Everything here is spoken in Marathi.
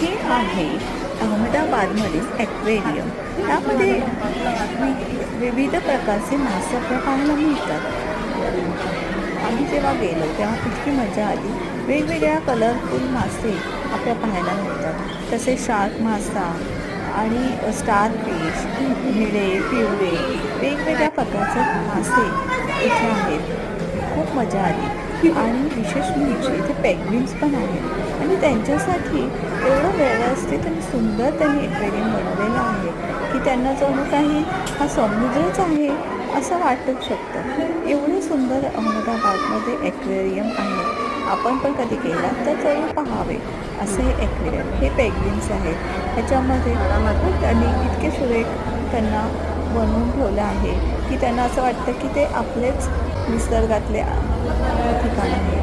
हे आहे अहमदाबादमधील ॲक्वेरियम. त्यामध्ये विविध प्रकारचे मासे आपल्याला पाहायला मिळतात. आम्ही जेव्हा गेलो तेव्हा इतकी मजा आली. वेगवेगळ्या कलरफुल मासे आपल्याला पाहायला मिळतात. तसेच शार्क मासा आणि स्टार फिश, निळे, पिवळे वेगवेगळ्या प्रकारचे मासे इथे आहेत. खूप मजा आली आणि विशेष म्हणजे इथे पेंग्विन्स पण आहेत आणि त्यांच्यासाठी एवढं व्यवस्थित आणि सुंदर त्यांनी ॲक्वेरियम बनवलेलं आहे की त्यांना जणू काही हा समुद्रच आहे असं वाटू शकतं. एवढे सुंदर अहमदाबादमध्ये ॲक्वेरियम आहे. आपण पण कधी गेलात तर जरूर पाहावे असे हे ॲक्वेरियम. हे पेंग्विन्स आहेत. ह्याच्यामध्ये त्यांनी इतके सुरेख त्यांना बनवून ठेवलं आहे की त्यांना असं वाटतं की ते आपलेच निसर्गातले ठिकाण आहे.